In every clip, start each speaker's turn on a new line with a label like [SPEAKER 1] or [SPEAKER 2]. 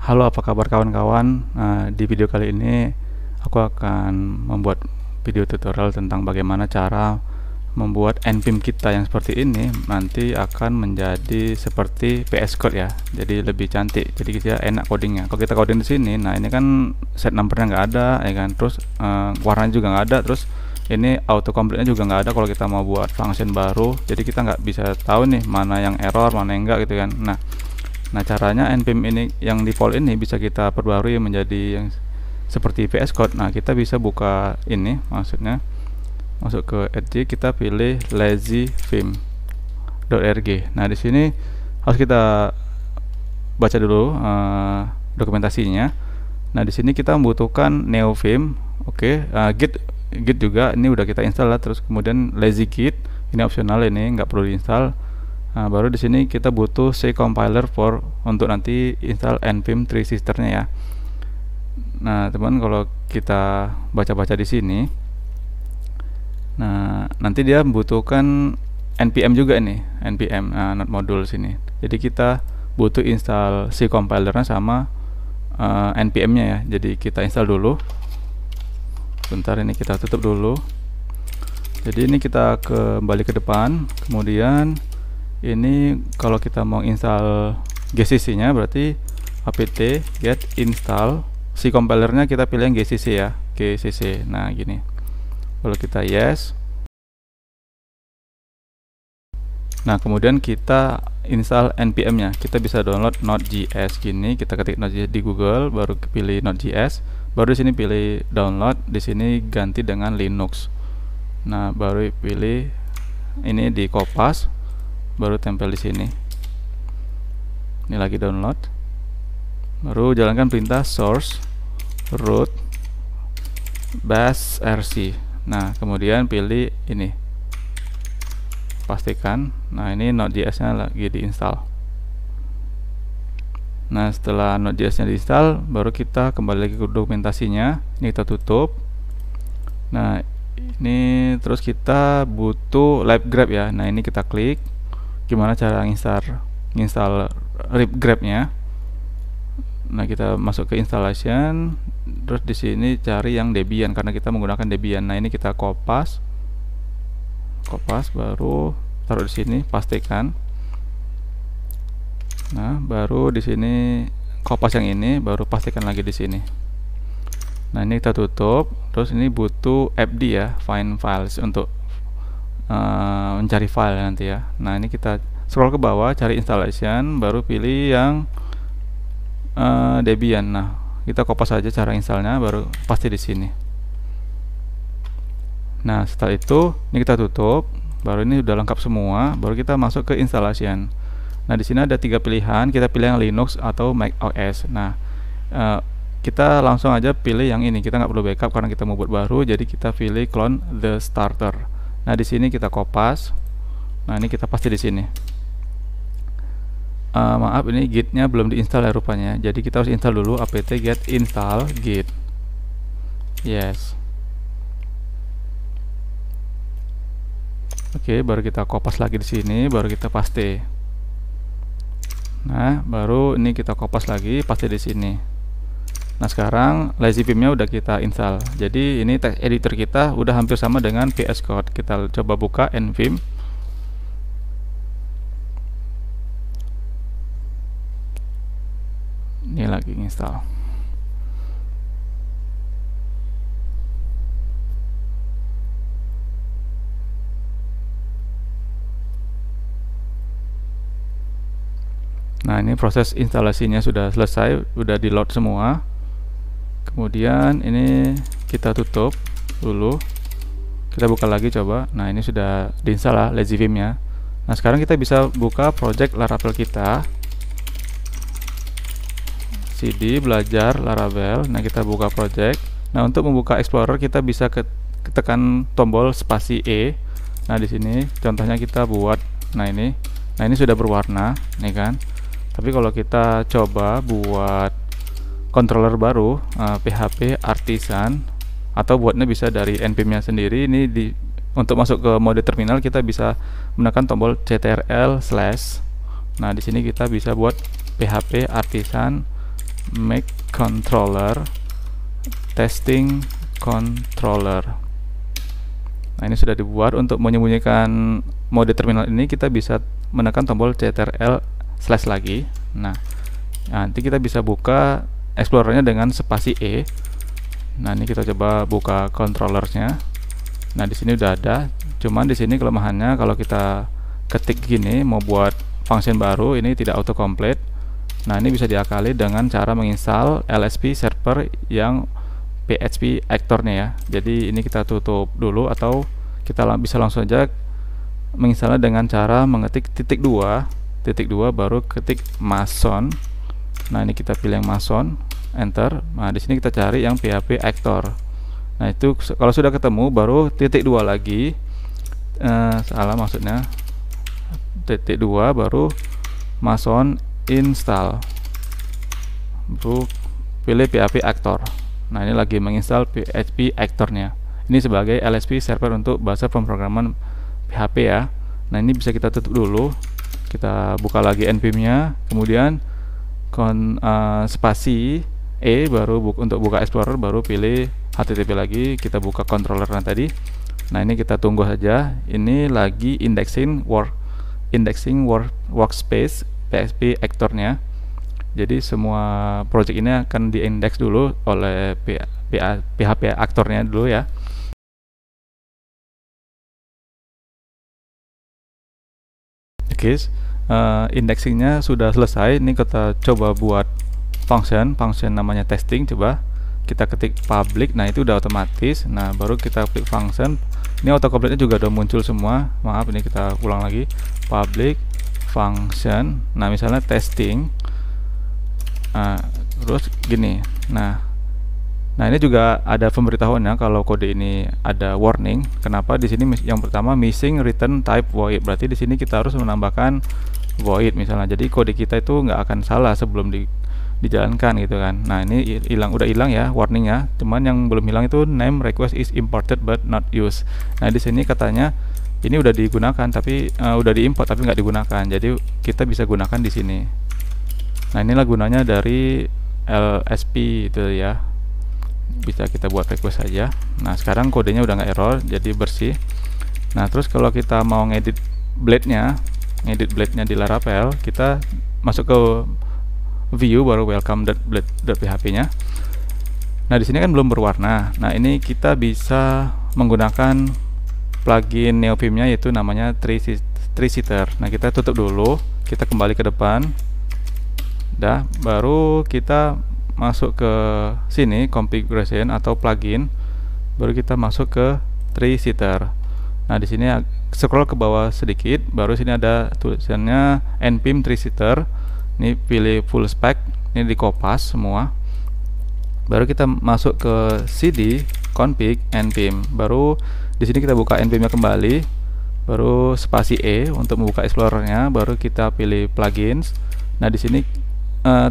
[SPEAKER 1] Halo, apa kabar kawan-kawan? Di video kali ini aku akan membuat video tutorial tentang bagaimana cara membuat npm kita yang seperti ini nanti akan menjadi seperti VS Code ya. Jadi lebih cantik. Jadi kita enak codingnya. Kalau kita coding di sini, nah ini kan set numbernya nggak ada, ya kan? Terus warnanya juga nggak ada. Terus ini auto complete-nya juga nggak ada kalau kita mau buat function baru. Jadi kita nggak bisa tahu nih mana yang error, mana yang enggak gitu kan. Nah caranya npm ini yang default ini bisa kita perbarui menjadi yang seperti VS Code. Nah kita bisa buka ini, maksudnya masuk ke edge, kita pilih lazyvim.org. Nah di sini harus kita baca dulu dokumentasinya. Nah di sini kita membutuhkan neovim, git juga ini udah kita install lah. Terus kemudian lazygit ini opsional, ini nggak perlu diinstal. Nah, baru di sini kita butuh C compiler for untuk nanti install npm 3 sisternya ya. Nah, teman, kalau kita baca-baca di sini, nah nanti dia membutuhkan npm juga nih, npm not module sini. Jadi kita butuh install C compilernya sama npm-nya ya. Jadi kita install dulu. Bentar, ini kita tutup dulu. Jadi ini kita kembali ke depan, kemudian ini kalau kita mau install gcc nya berarti apt get install C compilernya, kita pilih yang gcc ya, gcc. Nah gini, kalau kita yes, nah kemudian kita install npm nya, kita bisa download node.js. Gini, kita ketik node.js di Google, baru pilih node.js, baru di sini pilih download, di sini ganti dengan Linux. Nah baru pilih ini di Kopas, baru tempel di sini. Ini lagi download. Baru jalankan perintah source root bash rc. Nah, kemudian pilih ini. Pastikan. Nah, ini node.js-nya lagi diinstal. Nah, setelah node.js-nya diinstal, baru kita kembali lagi ke dokumentasinya. Ini kita tutup. Nah, ini terus kita butuh libgrep ya. Nah, ini kita klik. Gimana cara install libgrep-nya. Nah kita masuk ke installation, terus di sini cari yang Debian karena kita menggunakan Debian. Nah ini kita kopas, baru taruh di sini, pastikan. Nah baru di sini kopas yang ini, baru pastikan lagi di sini. Nah ini kita tutup, terus ini butuh fd ya, find files, untuk mencari file nanti ya. Nah ini kita scroll ke bawah, cari installation, baru pilih yang Debian. Nah kita kopas saja cara installnya, baru pasti di sini. Nah setelah itu ini kita tutup, baru ini sudah lengkap semua, baru kita masuk ke installation. Nah di sini ada 3 pilihan, kita pilih yang Linux atau Mac OS. Nah kita langsung aja pilih yang ini, kita nggak perlu backup karena kita mau buat baru, jadi kita pilih clone the starter. Nah di sini kita kopas. Nah ini kita pasti di sini. Maaf, ini gitnya belum diinstal ya rupanya. Jadi kita harus install dulu apt get install git. Yes. Oke, baru kita kopas lagi di sini, baru kita paste. Nah baru ini kita kopas lagi, paste di sini. Nah sekarang lazyvim-nya udah kita install. Jadi ini text editor kita udah hampir sama dengan VS Code. Kita coba buka nvim. Ini lagi install. Nah ini proses instalasinya sudah selesai, udah di load semua. Kemudian ini kita tutup dulu, kita buka lagi coba. Nah ini sudah diinstal lah lazyvim-nya. Nah sekarang kita bisa buka project Laravel kita, cd belajar Laravel. Nah kita buka project. Nah untuk membuka Explorer kita bisa tekan tombol spasi E. Nah di sini contohnya kita buat, nah ini sudah berwarna nih kan. Tapi kalau kita coba buat controller baru, PHP artisan, atau buatnya bisa dari npm-nya sendiri. Ini untuk masuk ke mode terminal kita bisa menekan tombol ctrl/. Nah di sini kita bisa buat PHP artisan make controller testing controller. Nah, ini sudah dibuat. Untuk menyembunyikan mode terminal ini kita bisa menekan tombol Ctrl slash lagi. Nah, nanti kita bisa buka explorernya dengan spasi E. Nah, ini kita coba buka controllersnya. Nah, di sini udah ada. Cuman di sini kelemahannya kalau kita ketik gini mau buat function baru, ini tidak autocomplete. Nah, ini bisa diakali dengan cara menginstal LSP server yang PHP actor-nya ya. Jadi ini kita tutup dulu, atau kita bisa langsung aja menginstalnya dengan cara mengetik titik dua baru ketik Mason. Nah, ini kita pilih yang Mason, enter. Nah, di sini kita cari yang PHP actor. Nah, itu kalau sudah ketemu baru titik dua lagi. Salah maksudnya. Titik dua baru Mason install. Baru pilih PHP actor. Nah, ini lagi menginstal PHP actor-nya. Ini sebagai LSP server untuk bahasa pemrograman PHP ya. Nah, ini bisa kita tutup dulu. Kita buka lagi npm-nya, kemudian spasi E baru untuk buka Explorer, baru pilih HTTP lagi, kita buka controllernya tadi. Nah, ini kita tunggu saja. Ini lagi indexing workspace PHP actor-nya. Jadi semua project ini akan diindeks dulu oleh PHP aktornya dulu ya. Oke, indexingnya sudah selesai. Ini kita coba buat function namanya testing. Coba kita ketik public. Nah, itu udah otomatis. Nah, baru kita klik function. Ini autocomplete-nya juga udah muncul semua. Maaf, ini kita ulang lagi. Public function. Nah, misalnya testing. Terus gini. Nah, ini juga ada pemberitahuannya kalau kode ini ada warning. Kenapa? Di sini yang pertama missing return type void. Berarti di sini kita harus menambahkan void misalnya. Jadi kode kita itu nggak akan salah sebelum dijalankan gitu kan. Nah, ini udah hilang ya warningnya. Cuman yang belum hilang itu name request is imported but not used. Nah, di sini katanya ini udah digunakan tapi udah diimport tapi nggak digunakan. Jadi kita bisa gunakan di sini. Nah, inilah gunanya dari LSP itu ya. Bisa kita buat request saja. Nah, sekarang kodenya udah nggak error, jadi bersih. Nah, terus kalau kita mau ngedit blade-nya di Laravel, kita masuk ke view baru welcome.blade.php-nya. Nah, di sini kan belum berwarna. Nah, ini kita bisa menggunakan plugin Neovim-nya, yaitu namanya Tree Sitter. Nah, kita tutup dulu, kita kembali ke depan. Dah, baru kita masuk ke sini configuration atau plugin, baru kita masuk ke Tree Sitter. Nah, di sini scroll ke bawah sedikit, baru sini ada tulisannya npm Tree Sitter. Ini pilih full spec, ini di kopas semua. Baru kita masuk ke cd config npm. Baru di sini kita buka npm-nya kembali, baru spasi E untuk membuka explorernya, baru kita pilih plugins. Nah, di sini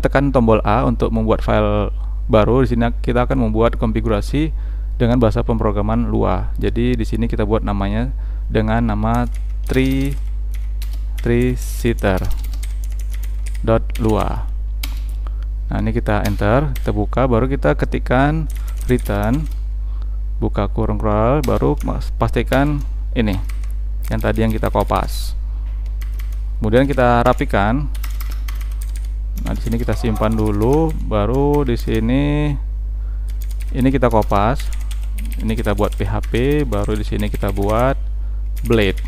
[SPEAKER 1] tekan tombol A untuk membuat file baru. Di sini kita akan membuat konfigurasi dengan bahasa pemrograman Lua. Jadi di sini kita buat namanya dengan nama treesitter.lua. Nah, ini kita enter, kita buka, baru kita ketikkan return, buka kurung curl, baru pastikan ini yang tadi yang kita kopas. Kemudian kita rapikan. Nah, di sini kita simpan dulu, baru di sini ini kita kopas. Ini kita buat PHP, baru di sini kita buat blade.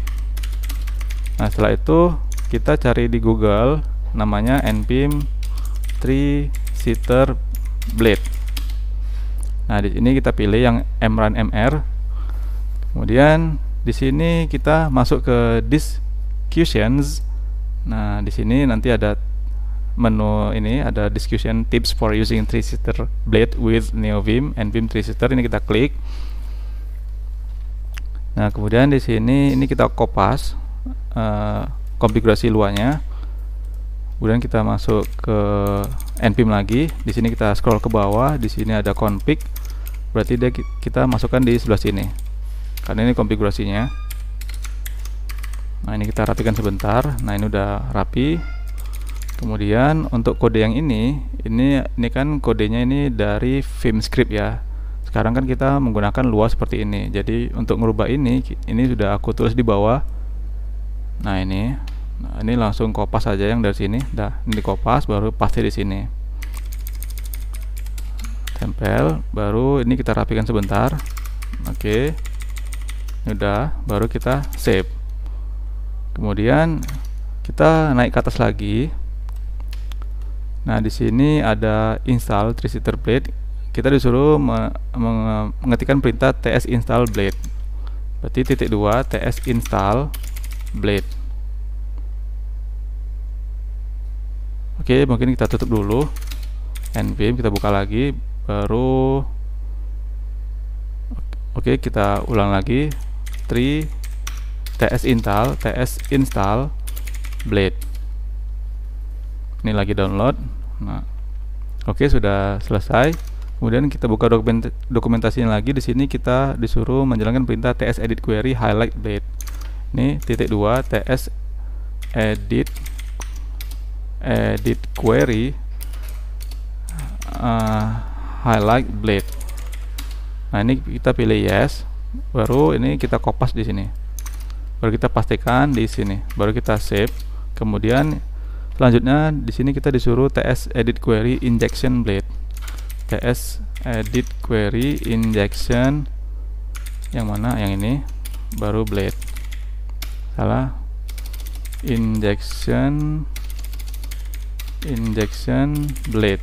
[SPEAKER 1] Nah, setelah itu kita cari di Google namanya npm Tree Sitter Blade. Nah, di sini kita pilih yang mrun-mr. Kemudian di sini kita masuk ke discussions. Nah, di sini nanti ada menu, ini ada discussion tips for using Tree Sitter Blade with Neovim npm Tree Sitter. Ini kita klik. Nah, kemudian di sini ini kita kopas konfigurasi luarnya. Kemudian kita masuk ke npm lagi. Di sini kita scroll ke bawah. Di sini ada config. Berarti kita masukkan di sebelah sini. Karena ini konfigurasinya. Nah, ini kita rapikan sebentar. Nah, ini udah rapi. Kemudian untuk kode yang ini kan kodenya ini dari Vim script ya. Sekarang kan kita menggunakan luas seperti ini. Jadi untuk merubah ini sudah aku tulis di bawah. Nah, ini langsung kopas saja yang dari sini. Ini dikopas, baru paste di sini. Tempel, baru ini kita rapikan sebentar. Oke. Udah, baru kita save. Kemudian kita naik ke atas lagi. Nah, di sini ada install Tricitter Blade. Kita disuruh mengetikkan perintah ts install blade. Berarti _, ts install blade. Oke, mungkin kita tutup dulu. npm, kita buka lagi, baru oke, kita ulang lagi. ts install blade. Ini lagi download. Nah, oke, sudah selesai. Kemudian kita buka dokumentasinya lagi. Di sini kita disuruh menjalankan perintah ts edit query highlight blade. Ini _, ts edit query highlight blade. Nah, ini kita pilih yes. Baru ini kita kopas di sini. Baru kita pastikan di sini. Baru kita save. Kemudian selanjutnya di sini kita disuruh ts edit query injection blade. ts edit query injection yang mana? Yang ini. Baru blade. Salah. Injection blade.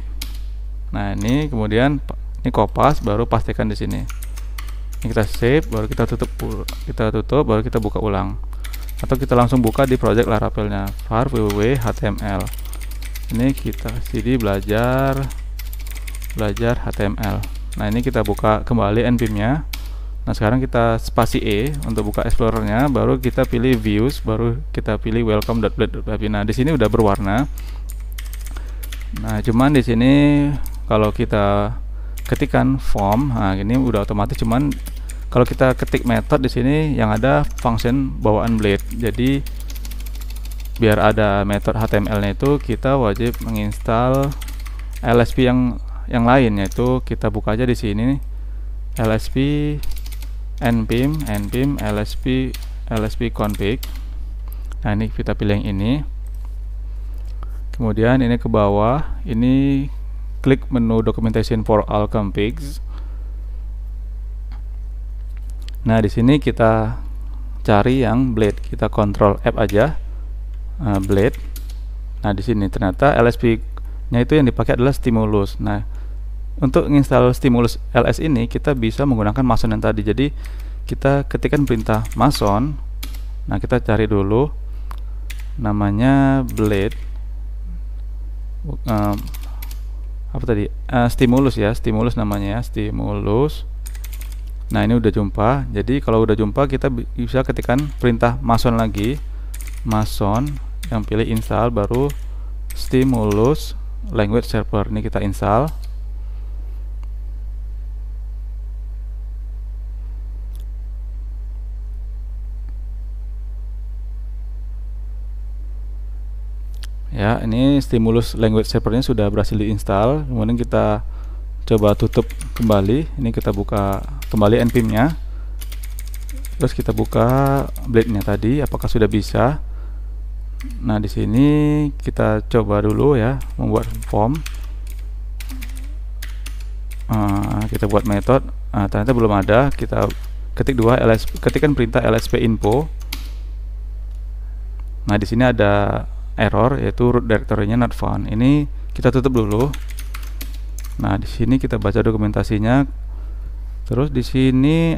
[SPEAKER 1] Nah, ini kemudian ini kopas, baru pastikan di sini. Ini kita save, baru kita tutup, baru kita buka ulang. Atau kita langsung buka di project Laravelnya, var www.html. Ini kita cd belajar HTML. Nah, ini kita buka kembali npm-nya. Nah, sekarang kita spasi E untuk buka explorernya, baru kita pilih views, baru kita pilih welcome.blade.php. Nah, di sini udah berwarna. Nah, cuman di sini kalau kita ketikkan form, nah ini udah otomatis. Cuman kalau kita ketik method di sini yang ada function bawaan blade. Jadi biar ada metode HTML-nya itu kita wajib menginstal LSP yang lain, yaitu kita buka aja di sini LSP npm lsp config. Nah, ini kita pilih yang ini. Kemudian ini ke bawah, ini klik menu documentation for all configs. Nah, di sini kita cari yang blade, kita Ctrl F aja, blade. Nah, di sini ternyata LSP-nya itu yang dipakai adalah stimulus. Nah, untuk menginstal stimulus ls ini kita bisa menggunakan mason yang tadi. Jadi kita ketikkan perintah mason. Nah, kita cari dulu namanya blade. Apa tadi? Stimulus ya, stimulus namanya ya, stimulus. Nah, ini udah jumpa. Jadi kalau udah jumpa kita bisa ketikkan perintah mason lagi, mason, yang pilih install, baru stimulus language server. Ini kita install. Ya, ini stimulus language servernya sudah berhasil diinstal. Kemudian kita coba tutup kembali. Ini kita buka kembali npm-nya. Terus kita buka blade-nya tadi, apakah sudah bisa. Nah, di sini kita coba dulu ya membuat form. Kita buat metode. Ternyata belum ada. Kita ketik ketikkan perintah lsp info. Nah, di sini ada error, yaitu root directory-nya not found. Ini kita tutup dulu. Nah, di sini kita baca dokumentasinya. Terus di sini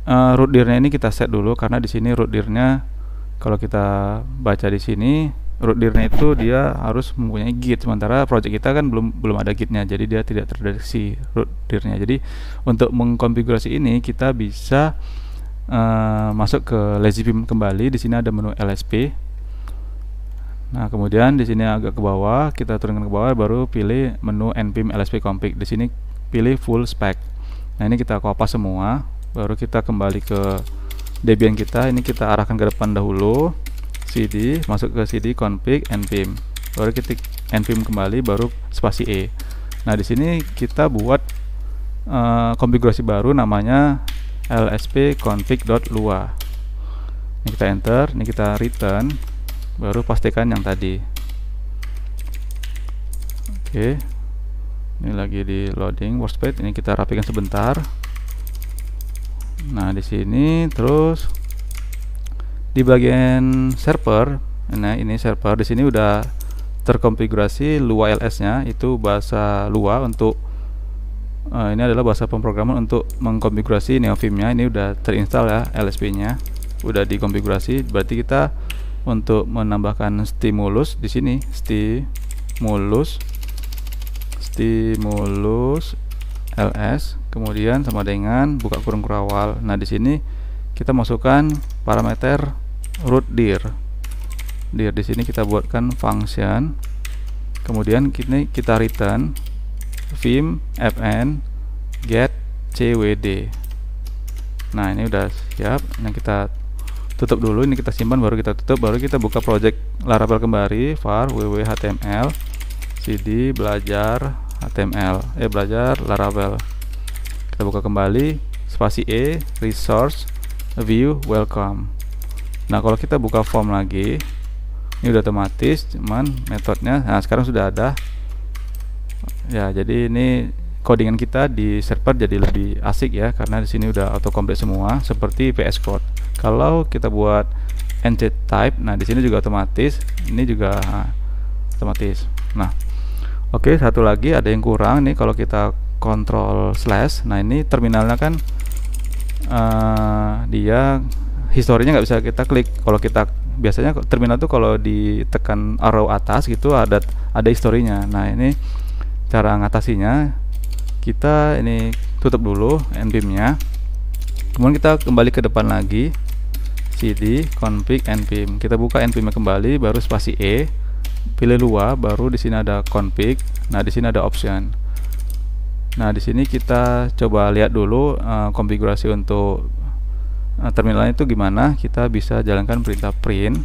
[SPEAKER 1] root dir-nya ini kita set dulu, karena di sini root dir-nya kalau kita baca di sini root dir-nya itu dia harus mempunyai git, sementara project kita kan belum ada git-nya, jadi dia tidak terdeteksi root dir-nya. Jadi untuk mengkonfigurasi ini kita bisa masuk ke lazy vim kembali. Di sini ada menu LSP. Nah, kemudian di sini agak ke bawah, kita turunkan ke bawah, baru pilih menu npm lsp config. Di sini pilih full spec. Nah, ini kita kopas semua, baru kita kembali ke Debian kita. Ini kita arahkan ke depan dahulu, cd, masuk ke cd config npm. baru ketik npm kembali, baru spasi E. Nah di sini kita buat konfigurasi baru namanya lsp_config.lua. Ini kita enter, ini kita return, baru pastikan yang tadi. Oke, ini lagi di loading workspace, ini kita rapikan sebentar. Nah di sini terus di bagian server, nah ini server di sini udah terkonfigurasi Lua ls-nya, itu bahasa Lua untuk ini adalah bahasa pemrograman untuk mengkonfigurasi Neofim-nya. Ini udah terinstall ya, LSP-nya udah dikonfigurasi. Berarti kita untuk menambahkan stimulus di sini, stimulus ls, kemudian sama dengan buka kurung kurawal. Nah di sini kita masukkan parameter root dir di sini kita buatkan function, kemudian kita return vim fn get cwd. Nah ini udah siap. Nah kita tutup dulu, ini kita simpan, baru kita tutup, baru kita buka project Laravel kembali, var www.html cd belajar html belajar Laravel. Kita buka kembali, spasi E, resource view welcome. Nah kalau kita buka form lagi, ini udah otomatis, cuman metodenya nah sekarang sudah ada ya. Jadi ini codingan kita di server jadi lebih asik ya, karena di sini udah auto complete semua seperti VS Code. Kalau kita buat NC type, nah di sini juga otomatis, ini juga otomatis. Nah oke, satu lagi ada yang kurang nih, kalau kita kontrol slash, nah ini terminalnya kan dia historinya nggak bisa kita klik. Kalau kita biasanya terminal tuh kalau ditekan arrow atas gitu ada historinya. Nah ini cara ngatasinya, kita ini tutup dulu npm-nya, kemudian kita kembali ke depan lagi, cd config npm, kita buka npm-nya kembali, baru spasi E, pilih Lua, baru di sini ada config. Nah di sini ada option. Nah di sini kita coba lihat dulu konfigurasi untuk terminalnya itu gimana. Kita bisa jalankan perintah print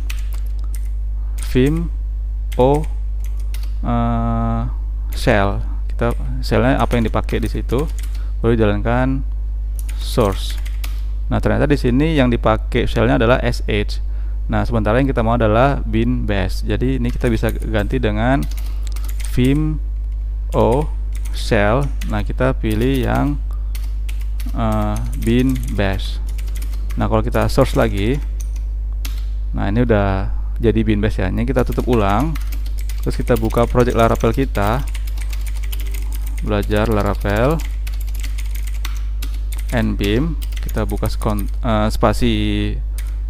[SPEAKER 1] vim o shell, kita shellnya apa yang dipakai di situ, baru jalankan source. Nah ternyata di sini yang dipakai shellnya adalah sh. Nah sementara yang kita mau adalah bin bash. Jadi ini kita bisa ganti dengan vim o shell. Nah kita pilih yang bin bash. Nah kalau kita source lagi, nah ini udah jadi bin bash ya. Ini kita tutup ulang, terus kita buka project Laravel kita, belajar Laravel npm, kita buka spasi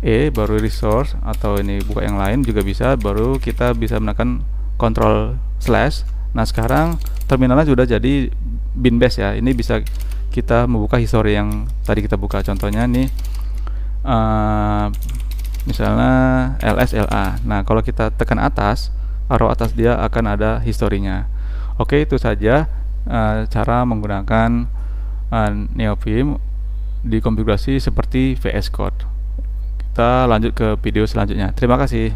[SPEAKER 1] E, baru resource, atau ini buka yang lain juga bisa, baru kita bisa menekan control slash. Nah sekarang terminalnya sudah jadi bin bash ya. Ini bisa kita membuka history yang tadi kita buka, contohnya nih misalnya LSLA. Nah kalau kita tekan atas, arrow atas, dia akan ada historinya. Oke, itu saja cara menggunakan Neofim dikonfigurasi seperti VS Code. Kita lanjut ke video selanjutnya. Terima kasih.